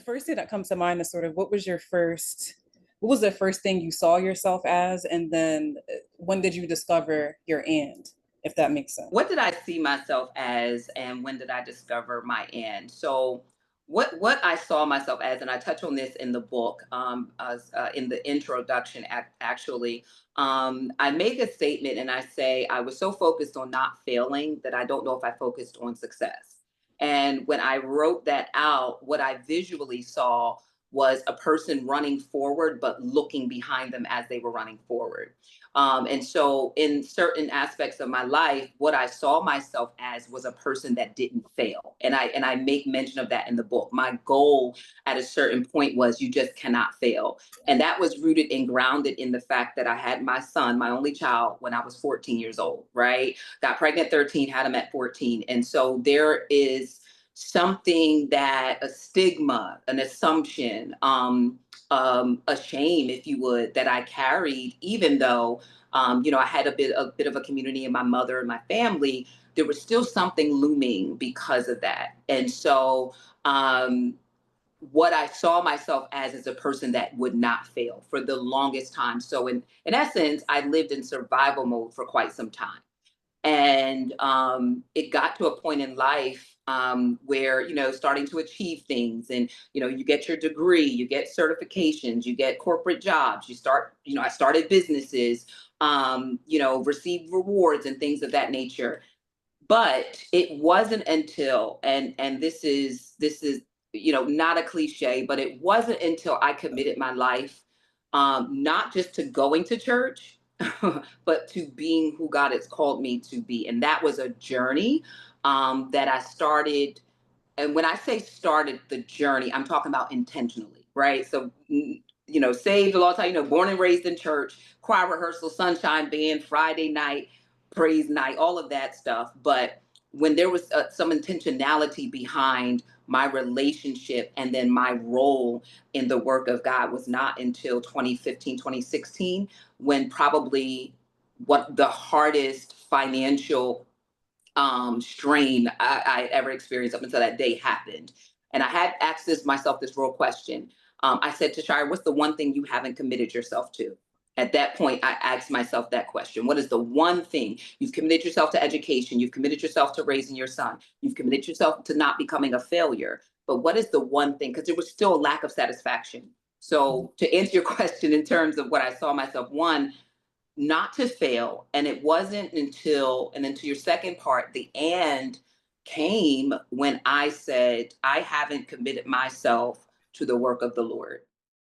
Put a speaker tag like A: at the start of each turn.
A: first thing that comes to mind is sort of what was the first thing you saw yourself as? And then when did you discover your and, if that makes sense?
B: What did I see myself as, and when did I discover my end? So, what I saw myself as, and I touch on this in the book, in the introduction, actually. I make a statement and I say I was so focused on not failing that I don't know if I focused on success. And when I wrote that out, what I visually saw was a person running forward, but looking behind them as they were running forward. And so, in certain aspects of my life, what I saw myself as was a person that didn't fail, and I make mention of that in the book. My goal at a certain point was you just cannot fail, and that was rooted and grounded in the fact that I had my son, my only child, when I was 14 years old. Right, got pregnant at 13, had him at 14, and so there is something that a stigma, an assumption, a shame, if you would, that I carried, even though, I had a bit of a community in my mother and my family. There was still something looming because of that, and so um, what I saw myself as is a person that would not fail for the longest time. So in essence, I lived in survival mode for quite some time. And it got to a point in life where, starting to achieve things, and, you get your degree, you get certifications, you get corporate jobs, you start, I started businesses, received rewards and things of that nature. But it wasn't until, and this is not a cliche, but it wasn't until I committed my life, not just to going to church, but to being who God has called me to be. And that was a journey that I started. And when I say started the journey, I'm talking about intentionally, right? So, saved, a long time, born and raised in church, choir rehearsal, sunshine band, Friday night, praise night, all of that stuff. But when there was some intentionality behind my relationship and then my role in the work of God was not until 2015, 2016, when probably what the hardest financial strain I ever experienced up until that day happened. And I had asked myself this real question. I said to Shire, what's the one thing you haven't committed yourself to? At that point, I asked myself that question. What is the one thing you've committed yourself to? Education, you've committed yourself to raising your son, you've committed yourself to not becoming a failure. But what is the one thing? Because there was still a lack of satisfaction. So to answer your question in terms of what I saw myself, one, not to fail. And it wasn't until, and then to your second part, the and came when I said, I haven't committed myself to the work of the Lord.